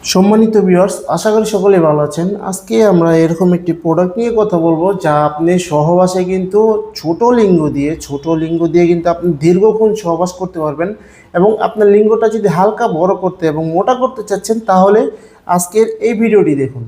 সম্মানিত ভিউয়ার্স, আশা করি সকলে ভালো আছেন। আজকে আমরা এরকম একটি প্রোডাক্ট নিয়ে কথা বলবো যা আপনি সহবাসে কিন্তু ছোট লিঙ্গ দিয়ে কিন্তু আপনি দীর্ঘক্ষণ সহবাস করতে পারবেন। এবং আপনার লিঙ্গটা যদি হালকা বড় করতে এবং মোটা করতে চাচ্ছেন তাহলে আজকের এই ভিডিওটি দেখুন।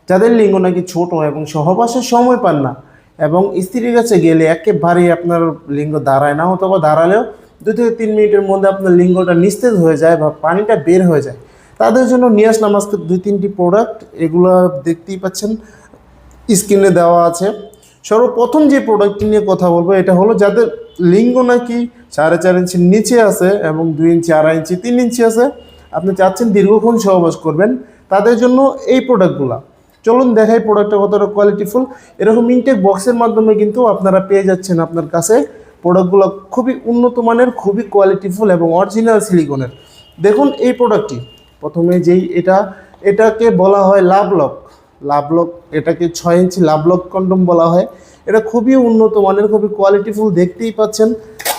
যাদের লিঙ্গ নাকি ছোট এবং সহবাসের সময় পান না এবং স্ত্রীর কাছে গেলে একেবারেই আপনার লিঙ্গ দাঁড়ায় না, অথবা দাঁড়ালেও 2 থেকে 3 মিনিটের মধ্যে আপনার লিঙ্গটা নিস্তেজ হয়ে যায় বা পানিটা বের হয়ে যায়, তাদের জন্য নিয়ে আসলাম আজকে 2-3টি প্রোডাক্ট। এগুলো দেখতেই পাচ্ছেন, স্ক্রিনে দেওয়া আছে। সর্বপ্রথম যে প্রোডাক্টটি নিয়ে কথা বলবো এটা হলো যাদের লিঙ্গ নাকি 4.5 ইঞ্চির নিচে আছে এবং 2 ইঞ্চি, 2.5 ইঞ্চি, 3 ইঞ্চি আছে, আপনি চাচ্ছেন দীর্ঘক্ষণ সহবাস করবেন, তাদের জন্য এই প্রোডাক্টগুলো। চলুন দেখাই প্রোডাক্টটা কতটা কোয়ালিটিফুল। এরকম ইনটেক বক্সের মাধ্যমে কিন্তু আপনারা পেয়ে যাচ্ছেন আপনার কাছে প্রোডাক্টগুলো খুবই উন্নত মানের, খুবই কোয়ালিটিফুল এবং অরিজিনাল সিলিকনের। দেখুন এই প্রোডাক্টটি প্রথমে এটাকে বলা হয় লাভলক, এটাকে 6 ইঞ্চি লাভলক কন্ডম বলা হয়। এটা খুবই উন্নত মানের, খুবই কোয়ালিটিফুল, দেখতেই পাচ্ছেন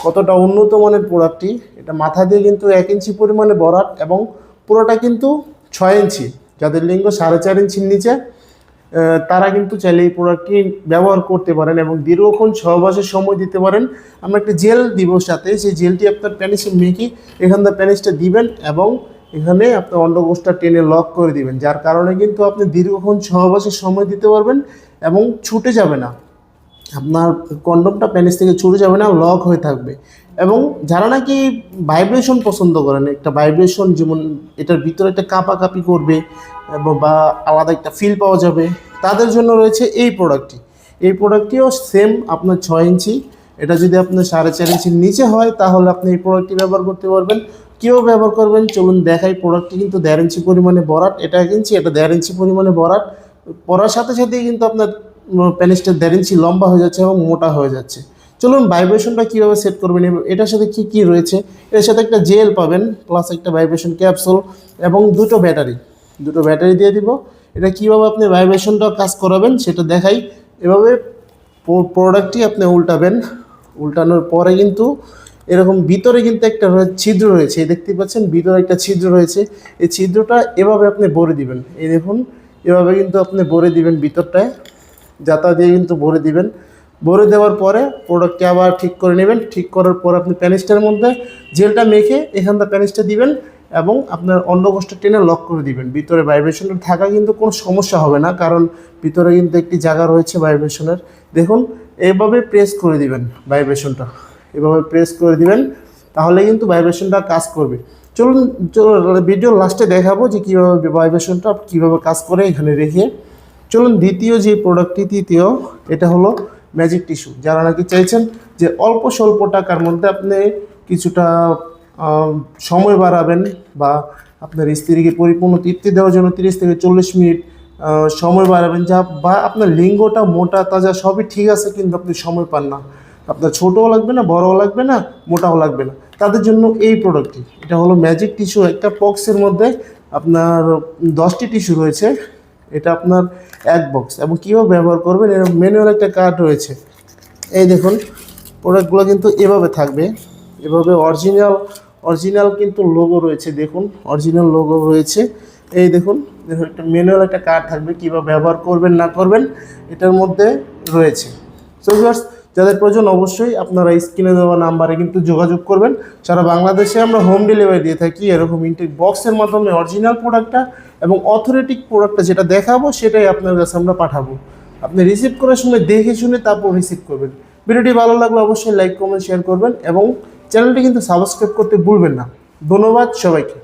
কতটা উন্নত মানের প্রোডাক্টটি। এটা মাথা দিয়ে কিন্তু 1 ইঞ্চি পরিমাণে বরাট এবং পুরোটা কিন্তু 6 ইঞ্চি। যাদের লিঙ্গ 4.5 ইঞ্চির নিচে তারা কিন্তু চাইলে এই প্রোডাক্টটি ব্যবহার করতে পারেন এবং দীর্ঘক্ষণ সহবাসের সময় দিতে পারেন। আমরা একটা জেল দিব সাথে, সেই জেলটি আপনার প্যানিসে মেখে এখান থেকে প্যানিসটা দিবেন এবং এখানে আপনার অন্ডকোষটা টেনে লক করে দিবেন, যার কারণে কিন্তু আপনি দীর্ঘক্ষণ সহবাসের সময় দিতে পারবেন এবং ছুটে যাবে না। আপনার কন্ডমটা প্যানিস থেকে ছুটে যাবে না, লক হয়ে থাকবে। এবং যারা নাকি ভাইব্রেশন পছন্দ করেন, একটা ভাইব্রেশন, যেমন এটার ভিতরে একটা কাঁপাকাঁপি করবে বা আলাদা একটা ফিল পাওয়া যাবে, তাদের জন্য রয়েছে এই প্রোডাক্টটিও সেম আপনার 6 ইঞ্চি। এটা যদি আপনার 4.5 ইঞ্চির নিচে হয় তাহলে আপনি এই প্রোডাক্টটি ব্যবহার করতে পারবেন। কেউ ব্যবহার করবেন চলুন দেখাই। প্রোডাক্টটি কিন্তু 1.5 ইঞ্চি পরিমাণে বরাট, এটা 1 ইঞ্চি, এটা 1.5 ইঞ্চি পরিমাণে বরাট। পরার সাথে সাথেই কিন্তু আপনার প্যানিসটা 1.5 ইঞ্চি লম্বা হয়ে যাচ্ছে এবং মোটা হয়ে যাচ্ছে। চলুন ভাইব্রেশনটা কীভাবে সেট করবেন, এটার সাথে কি কি রয়েছে। এর সাথে একটা জেল পাবেন, প্লাস একটা ভাইব্রেশন ক্যাপসুল এবং দুটো ব্যাটারি দিয়ে দিব। এটা কীভাবে আপনি ভাইব্রেশনটা কাজ করাবেন সেটা দেখাই। এভাবে প্রোডাক্টটি আপনি উল্টানোর পরে কিন্তু এরকম ভিতরে কিন্তু একটা ছিদ্র রয়েছে, দেখতে পাচ্ছেন ভিতরে একটা ছিদ্র রয়েছে। এই ছিদ্রটা এভাবে আপনি ভরে দিবেন, এই দেখুন এভাবে কিন্তু আপনি ভরে দিবেন, ভিতরটায় জাতা দিয়ে কিন্তু ভরে দিবেন। ভরে দেওয়ার পরে প্রোডাক্টটি আবার ঠিক করে নেবেন। ঠিক করার পর আপনি প্যানিসটার মধ্যে জেলটা মেখে এখানটা প্যানিসটা দিবেন এবং আপনার অন্ডকোষটা টেনে লক করে দিবেন। ভিতরে ভাইব্রেশনটা থাকা কিন্তু কোনো সমস্যা হবে না, কারণ ভিতরে কিন্তু একটি জায়গা রয়েছে ভাইব্রেশনের। দেখুন এইভাবে প্রেস করে দিবেন, এভাবে প্রেস করে দিবেন, তাহলে কিন্তু ভাইব্রেশনটা কাজ করবে। চলুন ভিডিও লাস্টে দেখাবো যে কীভাবে ভাইব্রেশনটা কীভাবে কাজ করে এখানে রেখে। চলুন তৃতীয় এটা হলো ম্যাজিক টিস্যু। যারা নাকি চাইছেন যে অল্প স্বল্প টাকার মধ্যে আপনি কিছুটা সময় বাড়াবেন বা আপনার স্ত্রীকে পরিপূর্ণ তৃপ্তি দেওয়ার জন্য 30 থেকে 40 মিনিট সময় বাড়াবেন, বা আপনার লিঙ্গটা মোটা তাজা সবই ঠিক আছে কিন্তু আপনি সময় পান না, আপনার ছোটও লাগবে না, বড়ও লাগবে না, মোটাও লাগবে না, তাদের জন্য এই প্রোডাক্টটি। এটা হলো ম্যাজিক টিস্যু। একটা বক্সের মধ্যে আপনার 10টি টিস্যু রয়েছে, এটা আপনার এক বক্স। এবং কীভাবে ব্যবহার করবেন এর ম্যানুয়াল একটা কার্ড রয়েছে। এই দেখুন প্রোডাক্টগুলো কিন্তু এভাবে থাকবে, এভাবে অরিজিনাল কিন্তু লোগো রয়েছে, দেখুন অরিজিনাল লোগো রয়েছে। এই দেখুন একটা ম্যানুয়াল একটা কার্ড থাকবে, কীভাবে ব্যবহার করবেন না করবেন এটার মধ্যে রয়েছে। সো ভিউয়ার্স, যাদের প্রয়োজন অবশ্যই আপনারা স্ক্রিনে দেওয়া নাম্বারে কিন্তু যোগাযোগ করবেন। সারা বাংলাদেশে আমরা হোম ডেলিভারি দিয়ে থাকি। এরকম ইনটেক বক্সের মাধ্যমে অরিজিনাল প্রোডাক্টটা এবং অথেন্টিক প্রোডাক্টটা যেটা দেখাবো সেটাই আপনার কাছে আমরা পাঠাবো। আপনি রিসিভ করার সময় দেখে শুনে তারপর রিসিভ করবেন। ভিডিওটি ভালো লাগলে অবশ্যই লাইক, কমেন্ট, শেয়ার করবেন এবং চ্যানেলটি কিন্তু সাবস্ক্রাইব করতে ভুলবেন না। ধন্যবাদ সবাইকে।